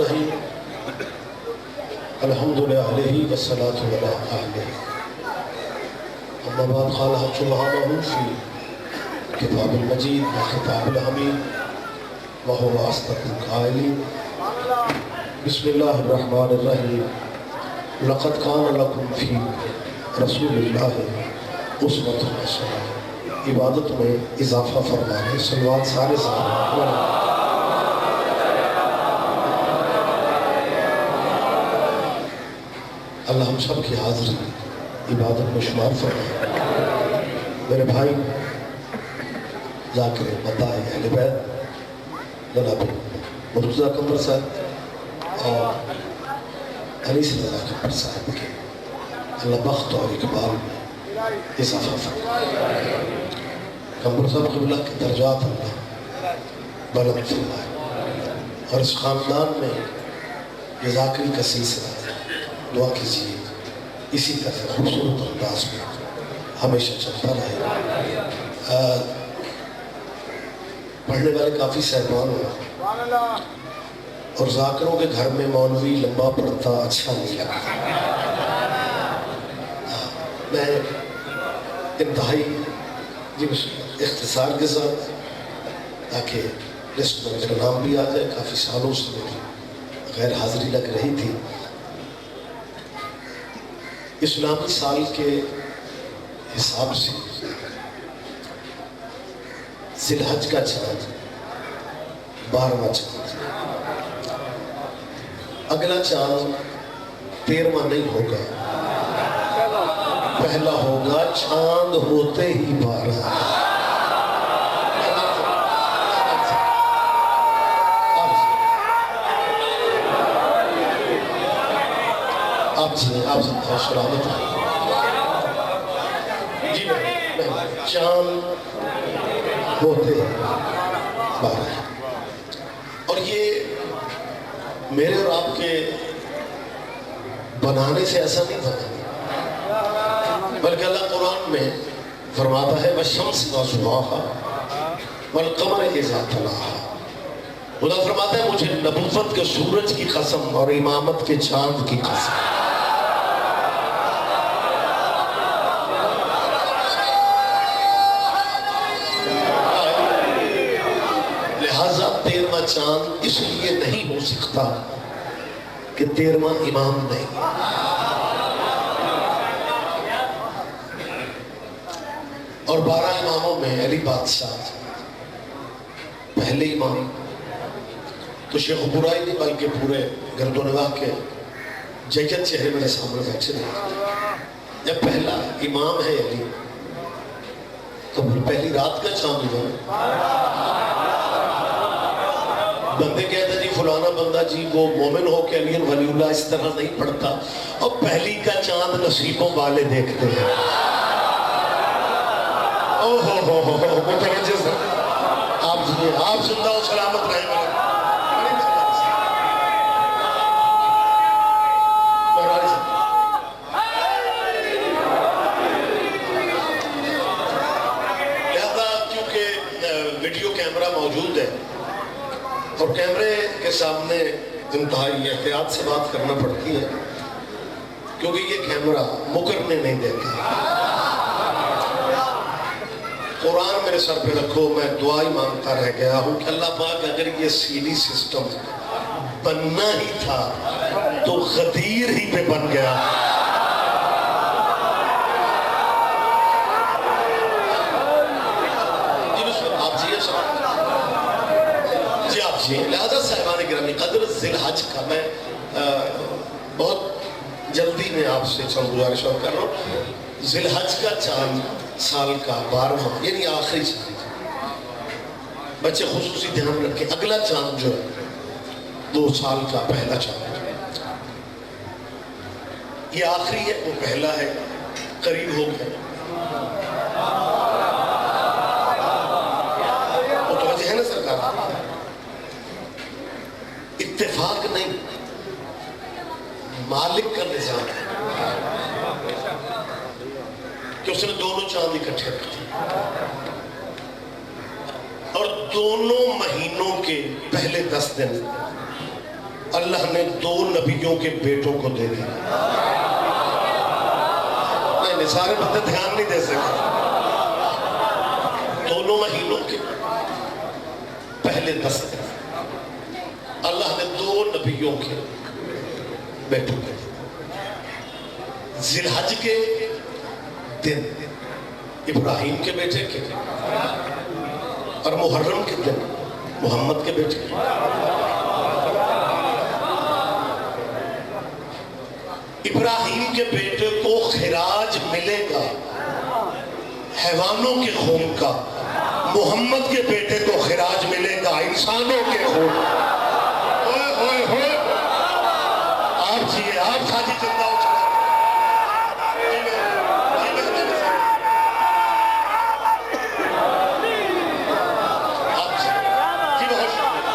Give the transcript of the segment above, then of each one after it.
الرحیم الحمد للہ والصلاة علی آلہ اما بعد قال حق سبحانہ فی کتاب المجید و خطاب الحمید وهو اصدق القائلین بسم اللہ الرحمن الرحیم لقد کان لکم فی رسول اللہ اسوۃ حسنہ عبادت میں اضافہ فرمانے صلوات سارے صحابہ اللہ ہم سب کی حاضری عبادت میں شمار فرمائے۔ میرے بھائی ذاکر مداح اہل بیت جناب مرتضیٰ قمر صاحب اور علی صلی اللہ قمر صاحب کے اللہ بخت اور اقبال میں اضافہ فرمائے۔ قمر صاحب قبلہ کے درجات اللہ بلند فرمائے اور اس خاندان میں یہ ذاکری کا سلسلہ دعا کیجیے اسی طرح خوبصورت انداز میں ہمیشہ چلتا رہے۔ پڑھنے والے کافی صاحبان ہیں اور ذاکروں کے گھر میں مولوی لمبا پڑھتا اچھا نہیں لگتا۔ میں انتہائی اختصار کے ساتھ تاکہ لسٹ میں میرا نام بھی آ جائے، کافی سالوں سے میری غیر حاضری لگ رہی تھی۔ اسلامی سال کے حساب سے ذی الحج کا چاند 12واں چاند، اگلا چاند 13واں نہیں ہوگا، پہلا ہوگا چاند ہوتے ہی 12۔ آپ سے شرامت ہے جی چاند ہوتے 12 اور یہ میرے اور آپ کے بنانے سے ایسا نہیں بنا، بلکہ اللہ قرآن میں فرماتا ہے وَالشَّمْسِ وَضُحَاهَا وَالْقَمَرِ إِذَا تَلَاهَا۔ خدا فرماتا ہے مجھے نبوت کے سورج کی قسم اور امامت کے چاند کی قسم۔ لہذا 13واں چاند اس لیے نہیں ہو سکتا کہ 13واں امام نہیں۔ اور 12 اماموں میں علی بادشاہ پہلے امام تو شیخ برائی نہیں بلکہ پورے گرد و نواح کے جیجت چہرے میرے سامنے بیٹھے رہے۔ جب پہلا امام ہے علی تو پہلی رات کا چاند ہوا۔ بندے کہتے جی فلانا بندہ جی وہ مومن ہو کے علی ولی اللہ اس طرح نہیں پڑھتا، اور پہلی کا چاند نصیبوں والے دیکھتے ہیں۔ متوجہ سر آپ زندہ و سلامت رہے۔ لہذا کیونکہ ویڈیو کیمرہ موجود ہے اور کیمرے کے سامنے انتہائی احتیاط سے بات کرنا پڑتی ہے، کیونکہ یہ کیمرہ مکرنے نہیں دیتا۔ قرآن میرے سر پہ رکھو، میں دعائی مانگتا رہ گیا ہوں کہ اللہ پاک اگر یہ سی ڈی سسٹم بننا ہی تھا تو غدیر ہی پہ بن گیا۔ جی لہذا صاحبان گرامی قدر ذی الحج کا میں بہت جلدی میں آپ سے چند گزارش اور کر رہا ہوں۔ ذی الحج کا چاند سال کا 12واں یعنی آخری چاند، بچے خصوصی دھیان رکھیں۔ اگلا چاند جو ہے 2 سال کا پہلا چاند، یہ آخری ہے وہ پہلا ہے، قریب ہو گیا۔ متوجہ ہے نا سرکار؟ اتفاق نہیں، مالک کا نظام ہے کہ اس نے دونوں چاند اکٹھے رکھے اور دونوں مہینوں کے پہلے 10 دن اللہ نے 2 نبیوں کے بیٹوں کو دے دیا. نہیں سارے بندے دھیان نہیں دے سکے. دونوں مہینوں کے پہلے 10 دن اللہ نے 2 نبیوں کے بیٹوں کو دے دیا. ذی الحج کے دن ابراہیم کے بیٹے کے اور محرم کے دن محمد کے بیٹے کے. ابراہیم کے بیٹے کو خراج ملے گا حیوانوں کے خون کا، محمد کے بیٹے کو خراج ملے گا انسانوں کے خون. ہوئے ہوئے ہوئے آپ جیئے، آپ ساجی چندہ ہو چلا.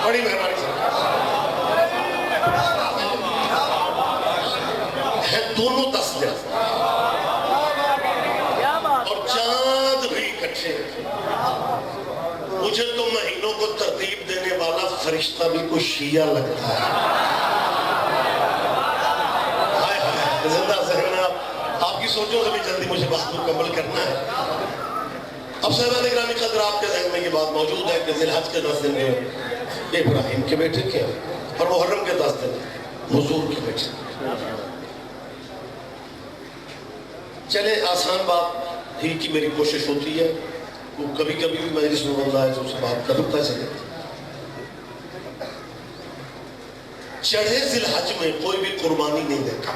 بڑی مہربانی سے ہے دونوں 10 دن اور چاند بھی اکٹھے. مجھے تو مہینوں کو ترتیب دینے والا فرشتہ بھی کوئی شیعہ لگتا ہے. ہائے ہائے زندہ ذہن میں آپ کی سوچوں سے بھی جلدی مجھے بات مکمل کرنا ہے. اب صاحبان اکرامی قدر آپ کے ذہن میں یہ بات موجود ہے کہ ذی الحج کے 10 دن جو یہ ابراہیم کے بیٹے کے اور محرم کے 10 دن حضور کے بیٹے. چلے آسان بات ہی کی میری کوشش ہوتی ہے، وہ کبھی کبھی بھی مجلس میں بندہ ہے تو اس سے بات کرتا ہے. چڑھے ذی الحج میں کوئی بھی قربانی نہیں دیتا.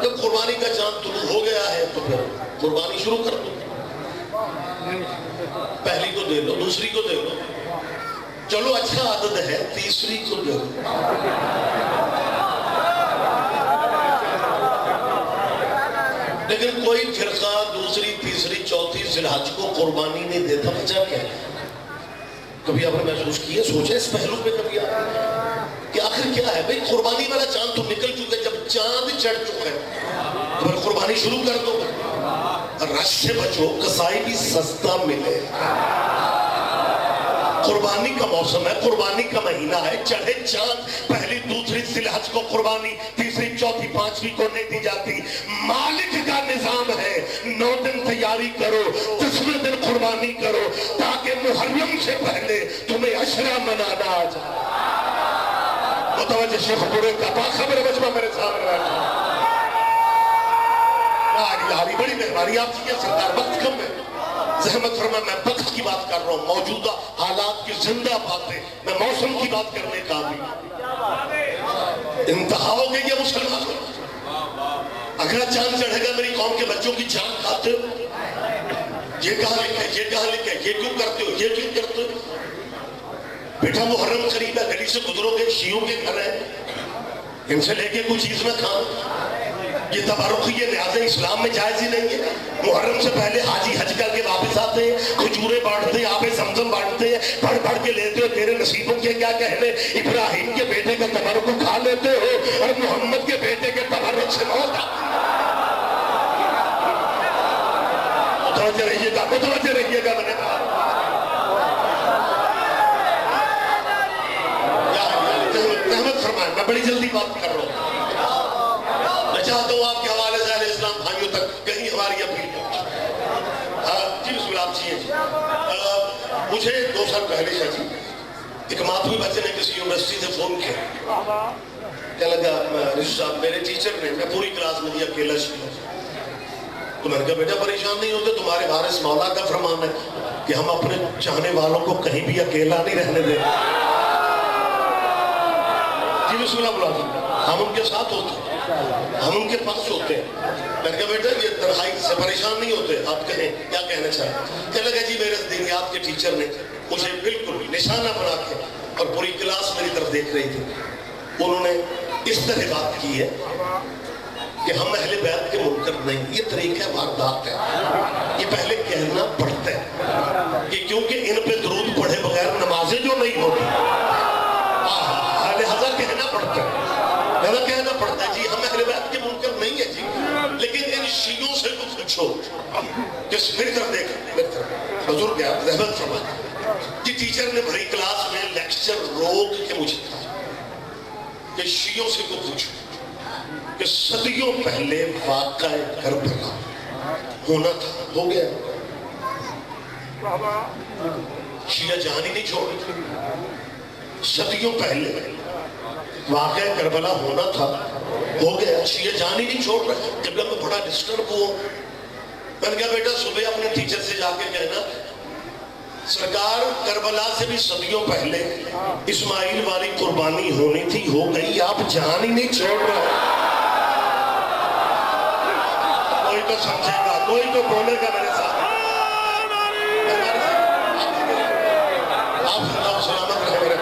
جب قربانی کا چاند طلوع ہو گیا ہے تو پھر قربانی شروع کر دو. پہلی کو دے لو، دوسری کو دے لو، چلو اچھا عدد ہے، تیسری کو دے لو. لیکن کوئی فرقہ دوسری تیسری چوتھی ذی الحج کو قربانی نہیں دیتا. وجہ کیا ہے؟ کبھی آپ نے محسوس کیا، سوچے اس پہلو پہ کبھی آپ کہ آخر کیا ہے بھئی؟ قربانی والا چاند تو نکل چکا ہے، جب چاند چڑھ چکا ہے تو پھر قربانی شروع کر دو. رش سے بچو، کسائی بھی سستا ملے. قربانی کا موسم ہے، قربانی کا مہینہ ہے. چڑھے چاند پہلی دوسری ذی الحج کو قربانی، تیسری چوتھی پانچویں کو نہیں دی جاتی. مالک کا نظام ہے 9 دن تیاری کرو، 10ویں دن قربانی کرو تاکہ محرم سے پہلے تمہیں عشرہ منانا آ جائے. متوجہ شیخ پورے کا باخبر مجمع میرے سامنے بیٹھا. بڑی مہربانی آپ کی سرکار، وقت کم ہے، زحمت فرما. میں وقت کی بات کر رہا ہوں، موجودہ حالات کی زندہ باتیں. میں موسم کی بات کرنے کا بھی انتہا ہو گئی ہے مسلمانوں. اگلا چاند چڑھے گا میری قوم کے بچوں کی جان کھاتے ہو. یہ کہاں لکھے، یہ کہاں لکھے، یہ کیوں کرتے ہو، یہ کیوں کرتے ہو؟ بیٹا محرم قریب ہے، گلی سے گزرو گے، شیعوں کے گھر ہیں، ان سے لے کے کوئی چیز نہ کھاؤ. یہ تبرک، یہ لحاظ اسلام میں جائز ہی نہیں ہے. محرم سے پہلے حاجی حج کر کے واپس آتے ہیں، کھجورے بانٹتے ہیں، آب زمزم بانٹتے ہیں، پڑھ پڑھ کے لیتے ہو. تیرے نصیبوں کے کیا کہنے؟ ابراہیم کے بیٹے کا تبرک کھا لیتے ہو اور محمد کے بیٹے کے تبرک سے موت. متوجہ رہیے گا، متوجہ رہیے گا. میں نے کہا رحمت فرمائے. میں بڑی جلدی بات کر رہا ہوں. میں چاہتا ہوں آپ کے حوالے سے اہل اسلام بھائیوں تک کہیں ہماری اپیل پہنچے. جی بسم اللہ. آپ جی مجھے 2 سال پہلے جی ایک ماتوی بچے نے کسی یونیورسٹی سے فون کیا. کیا لگا رشید صاحب میرے ٹیچر نے، میں پوری کلاس میں اکیلا شیعہ. تو میں نے کہا بیٹا پریشان نہیں ہوتے، تمہارے وارث مولا کا فرمان ہے کہ ہم اپنے چاہنے والوں کو کہیں بھی اکیلا نہیں رہنے دیں. جی بسم اللہ بلا. ہم ان کے ساتھ ہوتے ہیں، ہم ان کے پاس ہوتے ہیں. میں نے کہا بیٹا یہ تنہائی سے پریشان نہیں ہوتے، آپ کہیں کیا کہنا چاہیں؟ کہنے لگا جی میرے دینیات کے ٹیچر نے مجھے بالکل نشانہ بنا کے اور پوری کلاس میری طرف دیکھ رہی تھی. انہوں نے اس طرح بات کی ہے کہ ہم اہل بیت کے منکر نہیں. یہ طریقہ واردات ہے، یہ پہلے کہنا پڑتا ہے کہ کیونکہ ان پہ درود پڑھے بغیر نمازیں جو نہیں ہوتی، لہذا کہنا پڑتا ہے. لہذا کہنا پڑتا ہے جی ہم اہل بیت کے منکر نہیں ہے جی. لیکن ان شیعوں سے تو پوچھو کہ میری طرف دیکھ، میری طرف حضور کیا رحمت فرمائے. کہ ٹیچر نے بھری کلاس میں لیکچر روک کے مجھے کہ شیعوں سے کو پوچھو کہ صدیوں پہلے واقعہ کربلا ہونا تھا، ہو گیا؟ شیعہ جان ہی نہیں چھوڑ رہے، صدیوں پہلے واقعہ کربلا ہونا تھا، ہو گیا، شیعہ جان ہی نہیں چھوڑ رہے۔ جب میں بڑا ڈسٹرب ہوا، میں نے کہا بیٹا صبح اپنے ٹیچر سے جا کے کہنا سرکار کربلا سے بھی صدیوں پہلے اسماعیل والی قربانی ہونی تھی، ہو گئی، آپ جان ہی نہیں چھوڑ رہے۔ کوئی تو سمجھے گا، کوئی تو بولے گا میرے ساتھ۔ آپ اللہ سلامت رہے میرے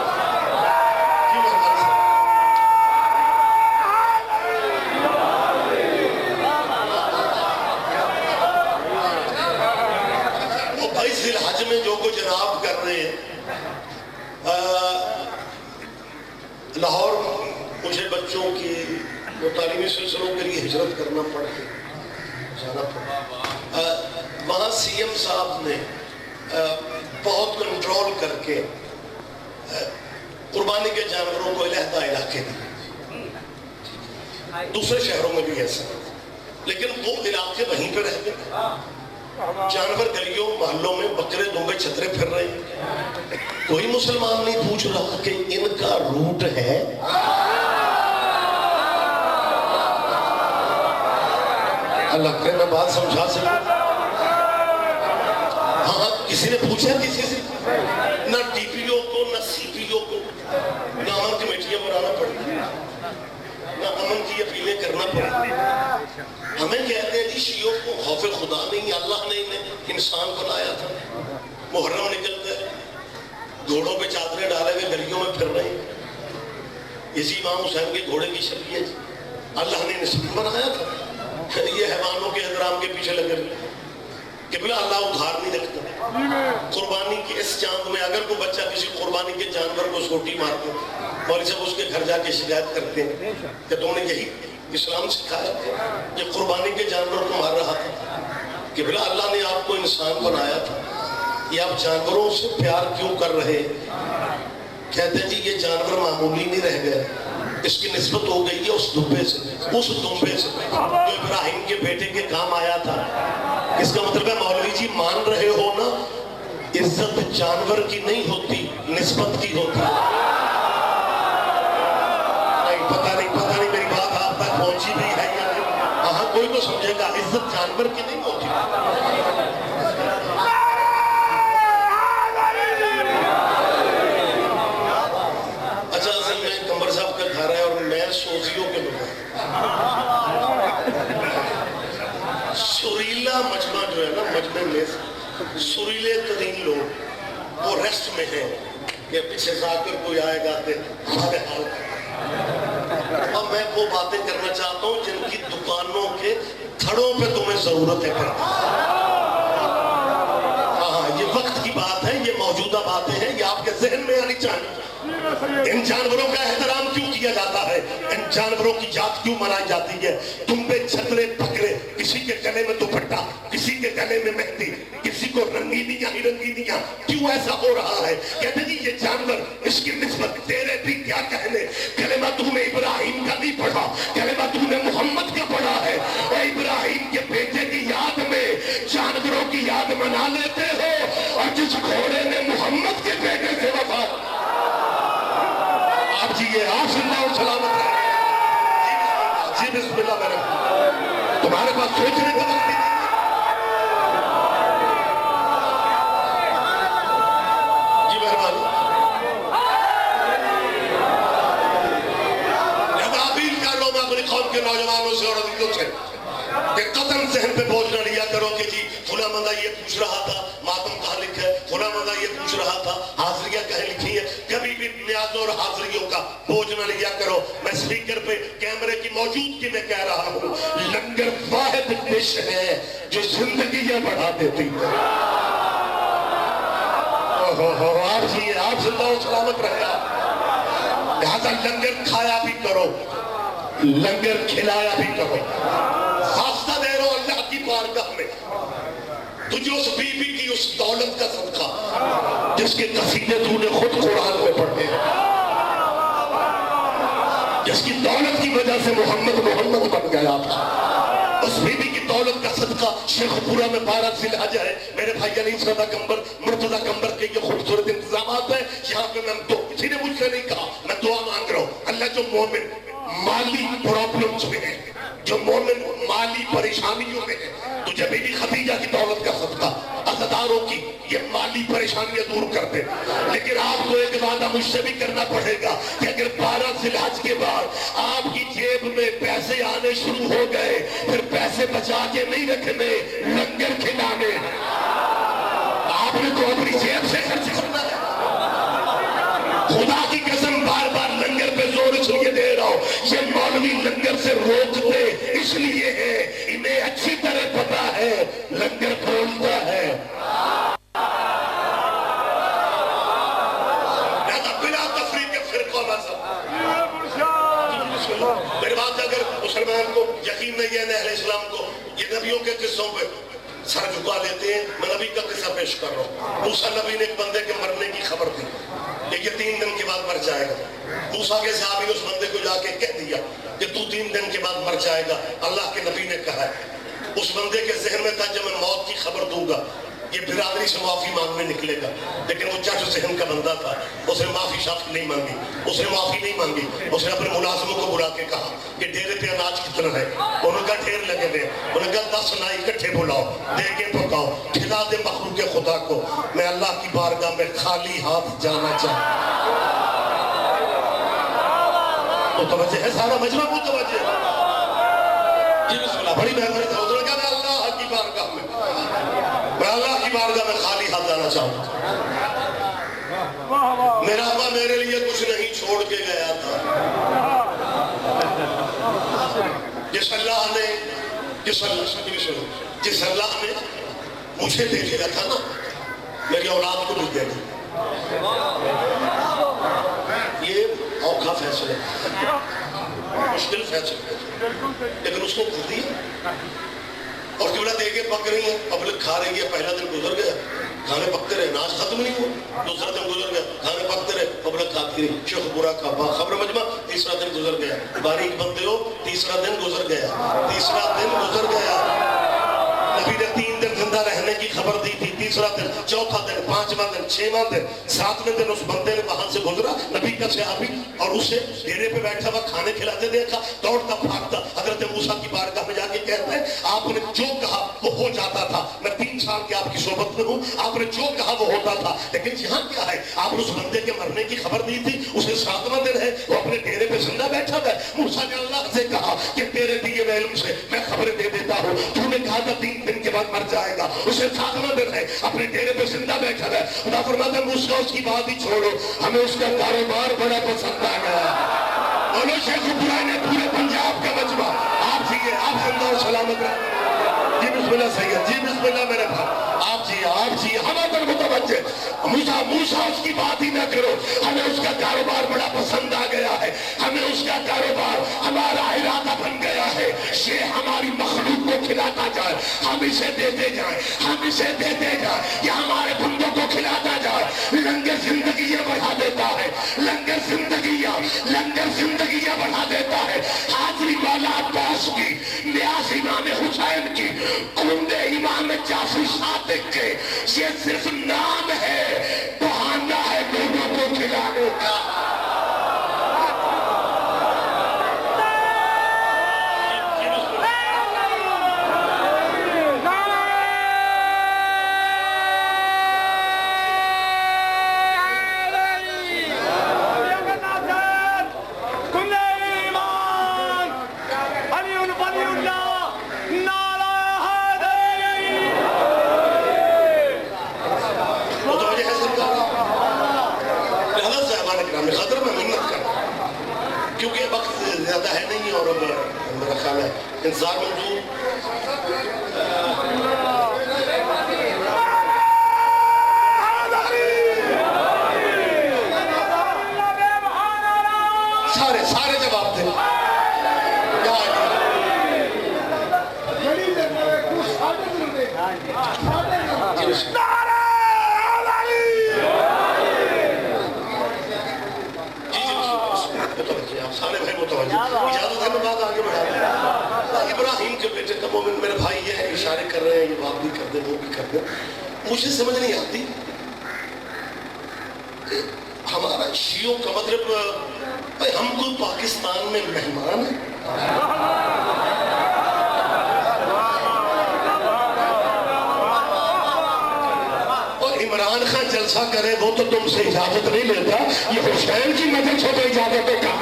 ذی الحج میں جو کو جناب کر رہے ہیں، لاہور مجھے بچوں کی وہ تعلیمی سلسلوں کے لیے ہجرت کرنا پڑ کے جانا پڑا، وہاں سی ایم صاحب نے بہت کنٹرول کر کے قربانی کے جانوروں کو علیحدہ علاقے دی، دوسرے شہروں میں بھی ایسا، لیکن وہ علاقے وہیں پہ رہتے ہیں، جانور گلیوں محلوں میں بکرے دمبے چھترے پھر رہے ہیں، کوئی مسلمان نہیں پوچھ رہا کہ ان کا روٹ ہے۔ اللہ کرے میں بات سمجھا سکوں؟ ہاں کسی نے پوچھا کسی سے؟ نہ ڈی پی او کو، نہ سی پی او کو، نہ امن کمیٹیاں بنانا پڑی، نہ امن کی اپیلیں کرنا پڑی۔ ہمیں کہتے ہیں جی شیعوں کو خوف خدا نہیں، اللہ نے انہیں انسان بنایا تھا، محرم نکلتا ہے، گھوڑوں پہ چادریں ڈالے ہوئے گلیوں میں پھر رہے ہیں، اسی امام حسین کے گھوڑے کی شکل ہے جی، اللہ نے انسان بنایا تھا، یہ حیوانوں کے احترام کے پیچھے لگے ہوئے کہ بلا اللہ ادھار نہیں رکھتا۔ قربانی کے اس چاند میں اگر کوئی بچہ کسی قربانی کے جانور کو سوٹی مارتے مولوی صاحب اس کے گھر جا کے شکایت کرتے ہیں کہ تم نے یہی اسلام سکھایا، یہ قربانی کے جانور کو مار رہا تھا کہ بلا اللہ نے آپ کو انسان بنایا تھا، یہ آپ جانوروں سے پیار کیوں کر رہے؟ کہتے ہیں جی یہ جانور معمولی نہیں رہ گئے، اس کی نسبت ہو گئی ہے اس دمبے سے، اس دمبے سے جو ابراہیم کے بیٹے کے کام آیا تھا۔ اس کا مطلب ہے مولوی جی مان رہے ہو نا، عزت جانور کی نہیں ہوتی، نسبت کی ہوتی۔ پتہ نہیں میری بات آپ تک پہنچی بھی ہے یا نہیں؟ ہاں کوئی تو سمجھے گا، عزت جانور کی نہیں ہوتی۔ اچھا اصل میں کمبر صاحب کا گھر ہے اور میں سوزیوں کے لوگ سریلا مجمع جو ہے نا، مجمع میں سریلے ترین لوگ وہ ریسٹ میں ہیں کہ پیچھے ذاکر کوئی آئے گا کہ ہمارے حال اب میں وہ باتیں کرنا چاہتا ہوں جن کی دکانوں کے تھڑوں پہ تمہیں ضرورت ہے۔ ہاں یہ وقت کی بات ہے، یہ موجودہ باتیں ہیں، یہ آپ کے ذہن میں آنی چاہیے۔ ان جانوروں کا احترام کیوں کیا جاتا ہے؟ ان جانوروں کی ذات کیوں منائی جاتی ہے؟ دمبے چھترے بکرے، کسی کے گلے میں دوپٹہ، کسی کے گلے میں مہندی، کسی کو رنگینیاں ہی رنگینیاں، کیوں ایسا ہو رہا ہے؟ کہتے ہیں یہ جانور، اس کی نسبت تیرے بھی کیا کہنے، کلمہ تو نے ابراہیم کا نہیں پڑھا، کلمہ تو نے محمد کا پڑھا ہے، اور ابراہیم کے بیٹے کی یاد میں جانوروں کی یاد منا لیتے ہو، اور جس گھوڑے نے محمد کے بیٹے سے وفا آپ جی یہ آپ زندہ اور سلامت رہے۔ جی بسم اللہ میرے تمہارے پاس سوچنے کا وقت نہیں۔ جی مہربانی۔ جب اپیل کر لو میں اپنی قوم کے نوجوانوں سے اور عزیزوں سے کہ قدم ذہن پہ بوجھ نہ لیا کرو کہ جی فلاں بندہ یہ پوچھ رہا تھا ماتم کہاں لکھا ہے، فلاں بندہ یہ پوچھ رہا تھا حاضریہ کہیں لکھی ہے۔ کبھی بھی نیازوں اور حاضریوں کا بوجھ نہ لیا کرو۔ میں سپیکر پہ کیمرے کی موجودگی میں کہہ رہا ہوں، لنگر واحد ڈش ہے جو زندگیاں بڑھا دیتی ہے۔ آپ جی آپ زندہ و سلامت رہے، لہذا لنگر کھایا بھی کرو، لنگر کھلایا بھی کرو، واسطہ دے رہو اللہ کی بارگاہ میں تجھے اس بیوی کی اس دولت کا صدقہ جس کے قصیدے تو نے خود قرآن میں پڑھے، جس کی دولت کی وجہ سے محمد بن گیا تھا، اس بیوی کی دولت کا صدقہ شیخ پورا میں 12 ذی الحجہ ہے میرے بھائی علی صدا کمبر مرتضی کمبر کے یہ خوبصورت انتظامات ہیں. یہاں پہ میں تو کسی نے مجھ سے نہیں کہا، میں دعا مانگ رہا ہوں اللہ جو مومن مالی پرابلمز میں ہے، جو مومن مالی پریشانیوں میں ہے، تجھے بی بی خدیجہ کی دولت کا صدقہ عزاداروں کی یہ مالی پریشانیاں دور کر دے. لیکن آپ کو ایک وعدہ مجھ سے بھی کرنا پڑے گا کہ اگر 12 ذی الحجہ کے بعد آپ کی جیب میں پیسے آنے شروع ہو گئے، پھر پیسے بچا کے نہیں رکھنے، لنگر کھلانے. آپ نے تو اپنی جیب سے خرچ کرنا ہے. خدا کی قسم بار بار لنگر پہ زور اس لیے دے رہا ہوں، یہ مولوی لنگر سے روکتے اس لیے ہے انہیں اچھی طرح پتا ہے لنگر کھولتا ہے. بلا تفریق کے فرقہ مذہب میری بات اگر مسلمان کو یقین نہیں ہے اہل اسلام کو یہ نبیوں کے قصوں پہ سر جھکا لیتے ہیں. میں نبی کا قصہ پیش کر رہا ہوں. موسیٰ نبی نے ایک بندے کے مرنے کی خبر دی کہ یہ 3 دن کے بعد مر جائے گا. موسیٰ کے صحابی نے اس بندے کو جا کے کہہ دیا کہ تو 3 دن کے بعد مر جائے گا، اللہ کے نبی نے کہا ہے. اس بندے کے ذہن میں تھا جب میں موت کی خبر دوں گا یہ برادری سے معافی مانگنے نکلے گا. لیکن وہ چچ ذہن کا بندہ تھا، اس نے معافی شافی نہیں مانگی، اس نے معافی نہیں مانگی. اس نے اپنے ملازموں کو بلا کے کہا کہ ڈیرے پہ اناج کتنا ہے. انہوں کا ڈھیر لگے ہوئے، انہوں نے کہا 10 نائی اکٹھے بلاؤ، دے کے پکاؤ، کھلا دے مخلوق خدا کو، میں اللہ کی بارگاہ میں خالی ہاتھ جانا چاہتا. متوجہ ہے سارا مجمع متوجہ ہے. جی بسم اللہ بڑی مہربانی تھا. انہوں نے کہا میں اللہ کی بارگاہ میں خالی ہاتھ جانا چاہتا ہوں. میرا ابا میرے لیے کچھ نہیں چھوڑ کے گیا تھا. جس اللہ نے مجھے دے دیا تھا نا میری اولاد کو بھی دے دیا. یہ اوکھا فیصلہ مشکل فیصلہ لیکن اس کو کر دیا. اور قبلہ دے کے پک رہی ہیں، پبلک کھا رہی ہے. پہلا دن گزر گیا، کھانے پکتے رہے، ناچ ختم نہیں ہوا. دوسرا دن گزر گیا، کھانے پکتے رہے، پبلک کھاتی رہی. شیخ برا کا باخبر مجمع. تیسرا دن گزر گیا. باریک بندے ہو، تیسرا دن گزر گیا. نبی نے 3 دن زندہ رہنے کی خبر دی تھی. تیسرا دن، چوتھا دن، 5واں دن، 6واں دن، 7ویں دن اس بندے نے وہاں سے گزرا نبی کا صحابی اور اسے ڈیرے پہ بیٹھا ہوا کھانے کھلاتے دیکھا. دوڑتا بھاگتا حضرت موسیٰ کی بارگاہ میں جا کے کہتا ہے آپ نے جو کہا وہ ہو جاتا تھا. میں 3 سال کے آپ کی صحبت میں ہوں، آپ نے جو کہا وہ ہوتا تھا. لیکن یہاں کیا ہے، آپ نے اس بندے کے مرنے کی خبر دی تھی، اسے 7واں دن ہے، وہ اپنے ڈیرے پہ زندہ بیٹھا ہے. موسیٰ نے اللہ سے کہا کہ تیرے دیے ہوئے علم سے میں خبریں دے دیتا ہوں. تو نے کہا تھا 3 دن کے بعد مر جائے گا، اسے 7واں دن ہے، اپنے ڈیرے پہ زندہ بیٹھا ہے. خدا فرماتا ہے موسیٰ اس کی بات ہی چھوڑو، ہمیں اس کا کاروبار بڑا پسند آ گیا. اور شیخ ابراہیم نے پورے پنجاب کا مجمع آپ جیئے، آپ زندہ و سلامت رہے. جی بسم اللہ سید، جی بسم اللہ میرے بھائی. آپ جی ہم اگر متوجہ موسیٰ اس کی بات ہی نہ کرو، ہمیں اس کا کاروبار بڑا پسند آ گیا ہے. ہمیں اس کا کاروبار ہمارا ارادہ بن گیا ہے. یہ ہماری مخلوق کو کھلاتا جائے، ہم اسے دیتے جائیں، یہ ہمارے بندوں کو کھلاتا جائے. لنگر زندگیاں بڑھا دیتا ہے، لنگر زندگیاں بڑھا دیتا ہے. حاضری والا عباس کی، نیاز امام حسین کی، کندے امام جعفر صادق کے، یہ صرف نام ہے، بہانہ ہے لوگوں کو کھلانے کا. کیونکہ وقت زیادہ ہے نہیں اور اب میرا خیال ہے انتظار موجود. سارے جواب دیں. سارے بھائی متوجہ، اجازت ہے میں بات آگے بڑھا دوں۔ ابراہیم کے بیٹے کا مومن میرے بھائی یہ ہے، اشارے کر رہے ہیں، یہ بات بھی کر دیں وہ بھی کر دیں، مجھے سمجھ نہیں آتی ہمارا شیعوں کا مطلب بھائی ہم کوئی پاکستان میں مہمان ہیں؟ اور عمران خان جلسہ کرے وہ تو تم سے اجازت نہیں لیتا، یہ حسین کی مدد سے تو اجازت ہے کہاں؟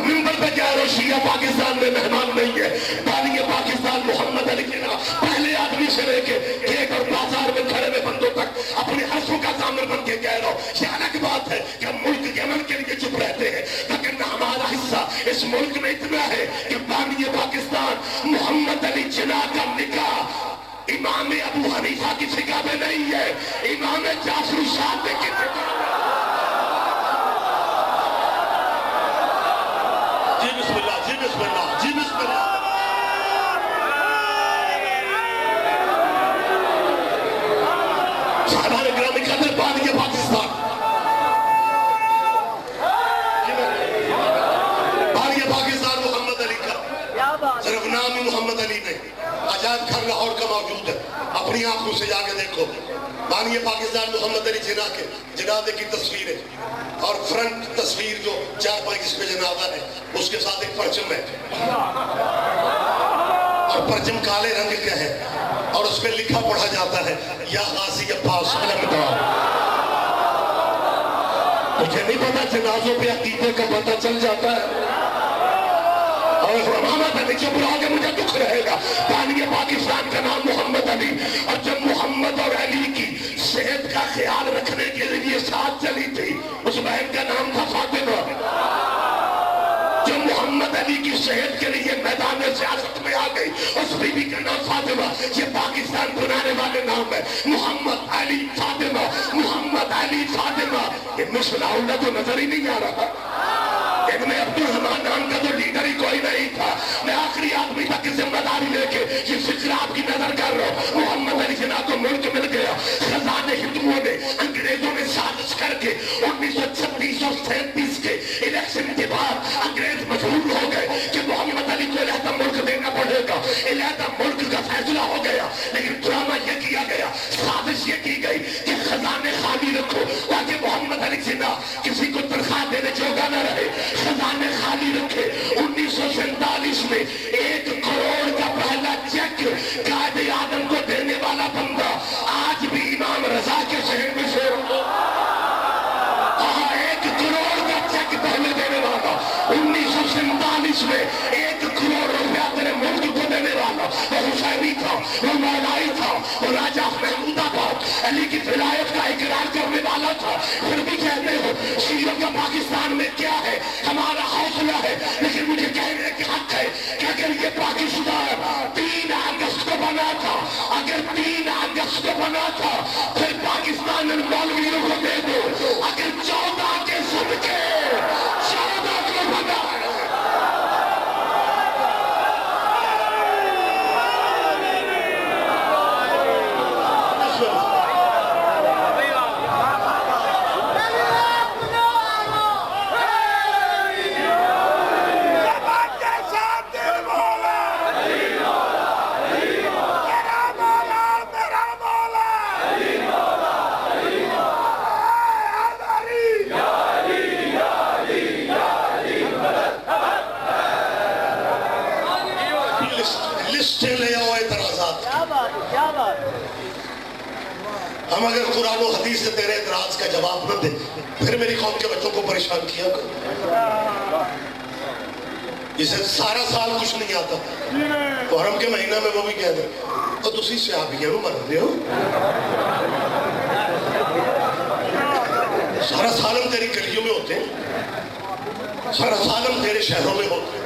ممبر پہ کہہ رہے شیعہ پاکستان میں مہمان نہیں ہے، بانی پاکستان محمد علی جناح پہلے آدمی سے لے کے گیٹ اور بازار میں کھڑے ہوئے بندوں تک اپنے حرفوں کا ضامن بن کے کہہ رہا ہوں، یہ الگ بات ہے کہ ہم ملک کے امن کے لیے چپ رہتے ہیں، لیکن ہمارا حصہ اس ملک میں اتنا ہے کہ بانی پاکستان محمد علی جناح کا نکاح امام ابو حنیفہ کی فقہ میں نہیں ہے، امام جعفر صادق کی فقہ میں۔ جی بسم اللہ، جی بسم اللہ، جی بسم اللہ۔ صاحبان اکرامی کہتے ہیں بانی پاکستان، بانی پاکستان محمد علی کا، صرف نام ہی محمد علی نہیں، عجائب گھر لاہور کا موجود ہے، اپنی آنکھوں سے جا کے دیکھو، بانی پاکستان محمد علی جناح کے جنازے کی تصویر ہے، اور فرنٹ تصویر جو 4 جس پہ جنازہ ہے اس کے ساتھ ایک پرچم ہے، اور پرچم کالے رنگ کا ہے، اور اس پہ لکھا پڑھا جاتا ہے یا غازی عباس علمدار۔ مجھے نہیں پتا جنازوں پہ عقیدے کا پتہ چل جاتا ہے، اور محمد علی جب آگے مجھے دکھ رہے گا، بانی پاکستان کا نام محمد علی، اور جب محمد اور علی کی صحت کا خیال رکھنے کے لیے ساتھ چلی تھی، اس بہن کا نام تھا فاطمہ، جو محمد علی کی صحت کے لیے میدان سیاست میں آ گئی، اس بیوی کا نام فاطمہ، یہ پاکستان بنانے والے نام ہے، محمد علی فاطمہ، محمد علی فاطمہ، یہ مثل اللہ تو نظر ہی نہیں آ رہا، ابن عبدالرحمن نام کا تو لیڈر ہی کوئی نہیں تھا، میں آخری آدمی تک کی ذمہ داری لے کے یہ فکر آپ کی نظر کر رہا ہوں، محمد علی جناح کو ملک مل گیا، خزانے ہندوؤں نے انگریزوں نے سازش کر کے 1936 اور 37 کے الیکشن کے بعد انگریز مجبور ہو گئے کہ محمد علی کو علیحدہ ملک دینا پڑے گا، علیحدہ ملک کا فیصلہ ہو گیا، لیکن ڈرامہ یہ کیا گیا، سازش یہ کی گئی کہ خزانے خالی رکھو تاکہ محمد علی جناح کسی کو تنخواہ دینے جوگا نہ رہے، خزانے خالی رکھے۔ 1947 میں 1 کروڑ کا پہلا چیک قائد اعظم کو دینے والا بندہ آج بھی امام رضا کے شہر میں سے 1 کروڑ کا چیک پہلے دینے والا، 1947 میں 1 کروڑ روپیہ تیرے ملک کو دینے والا وہ حسینی تھا، وہ مولائی تھا، وہ راجہ محمود آباد علی کی ولایت کا اقرار کرنے والا تھا، پھر بھی کہتے ہو شیعوں کا پاکستان میں کیا ہے، ہمارا حوصلہ ہے، لیکن مجھے کہنے کی حق ہے کہ اگر یہ پاکستان 3 اگست کو بنا تھا، اگر 3 اگست کو بنا تھا پھر پاکستان ان مولویوں کو دے دو، اگر 14 کے صدقے 14 کو بنا ہے۔ ہم اگر قرآن و حدیث سے تیرے اعتراض کا جواب نہ دیں پھر میری قوم کے بچوں کو پریشان کیا کرو، اسے سارا سال کچھ نہیں آتا، محرم کے مہینہ میں وہ بھی کہہ دیں اور دوسری صحابیوں میں مر رہے ہو، سارا سال ہم تیری گلیوں میں ہوتے ہیں، سارا سال ہم تیرے شہروں میں ہوتے ہیں،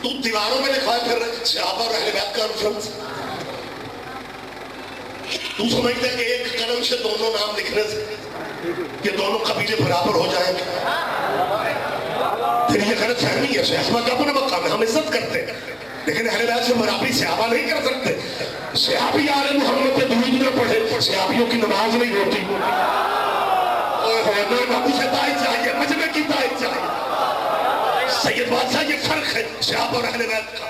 تو دیواروں میں لکھوائے پھر صحابہ اور اہل بیت کانفرنس، تو سمجھتے کہ ایک قلم سے دونوں نام لکھنے سے کہ دونوں قبیلے برابر ہو جائیں گے، پھر یہ غلط فہمی ہے، صحابہ کا اپنا مقام ہے، ہم عزت کرتے ہیں، لیکن اہل بیت سے برابری صحابہ نہیں کر سکتے. صحابی آل محمد پہ درود نہ پڑھے صحابیوں کی نماز نہیں ہوتی. اسے تائید چاہیے, مجمع کی تائید چاہیے. سید بادشاہ یہ فرق ہے صحابہ اور اہل بیت کا.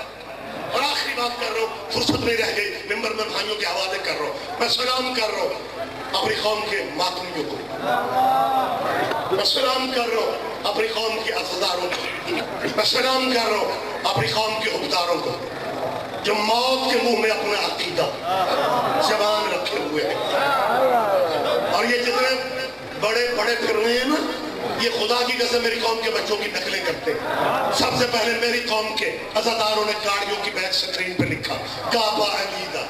اور آخری بات کر رہا ہوں, فرصت نہیں رہ گئی, ممبر میں بھائیوں کے حوالے کر رہا ہوں. میں سلام کر رہا ہوں اپنی قوم کے ماتمیوں کو, میں سلام کر رہا ہوں اپنی قوم کے عزاداروں کو, میں سلام کر رہا ہوں اپنی قوم کے حکمداروں کو جو موت کے منہ میں اپنا عقیدہ زبان رکھے ہوئے ہیں. اور یہ جتنے بڑے بڑے پھر رہے ہیں نا, یہ خدا کی قسم میری قوم کے بچوں کی نقلیں کرتے ہیں. سب سے پہلے میری قوم کے عزاداروں نے گاڑیوں کی بیک سکرین پہ لکھا کعبہ علیدہ.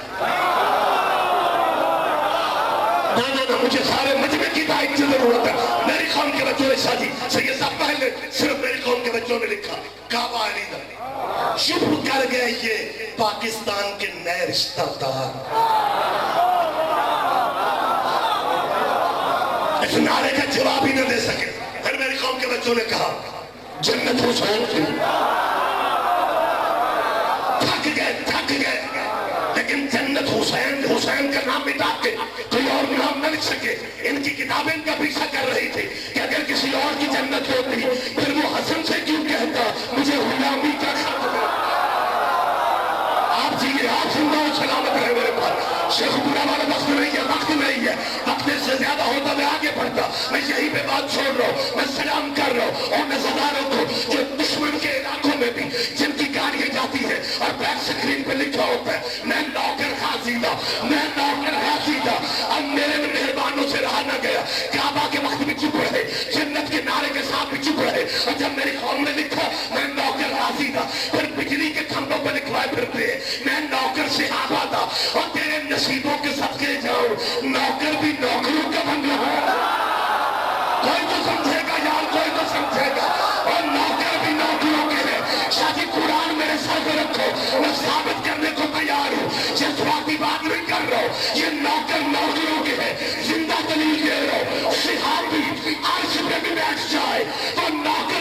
مجھے سارے مجمع کی تائید کی ضرورت ہے. میری قوم کے بچوں نے شادی سید صاحب پہلے صرف میری قوم کے بچوں نے لکھا کعبہ علیدہ. شروع کر گئے یہ پاکستان کے نئے رشتہ دار. اس نعرے کا جواب ہی نہ دے سکے. پھر میری قوم کے بچوں نے کہا جنت حسین کی. تھک گئے لیکن جنت حسین, حسین کا نام مٹا کے کوئی اور نام نہ لکھ سکے. ان کی کتابیں ان کا پیچھا کر رہی تھی کہ اگر کسی اور کی جنت ہوتی پھر وہ حسن سے کیوں کہتا مجھے غلامی کا خاتمہ. آپ جیئے, آپ زندہ و سلامت رہے میرے پاس. شیخ پورا والا وقت نہیں ہے, وقت نہیں ہے. وقت سے زیادہ ہوتا میں آگے بڑھتا. میں یہی پہ بات چھوڑ رہا ہوں. میں سلام کر رہا ہوں اور نظرانوں کو جو دشمن کے علاقوں میں بھی جن کی گاڑیاں جاتی ہے اور بیک سکرین پہ لکھا ہوتا ہے میں نوکر خاصیدہ, میں نوکر خاصیدہ. اب میرے مہربانوں سے رہا نہ گیا. کعبہ کے وقت بھی چپ رہے, جنت کے نعرے کے ساتھ بھی چپ رہے. اور جب میری قوم نے لکھا میں نوکر خاصیدہ, پھر بجلی کے کھمبوں پہ لکھوائے پھرتے ہیں میں نوکر صحابہ تھا. اور تیرے نصیبوں کے صدقے جاؤ نوکر بھی نوکروں کا بن رہا ہے. کوئی تو سمجھے گا یار, کوئی تو سمجھے گا. اور نوکر بھی نوکروں کے ہیں. شاید قرآن میرے سر پہ رکھو, میں ثابت کرنے کو تیار ہوں. جذباتی بات نہیں کر رہا ہوں, یہ نوکر نوکروں کے ہیں. زندہ دلیل دے رہا ہوں. صحابی عرش پہ بھی بیٹھ جائے تو نوکر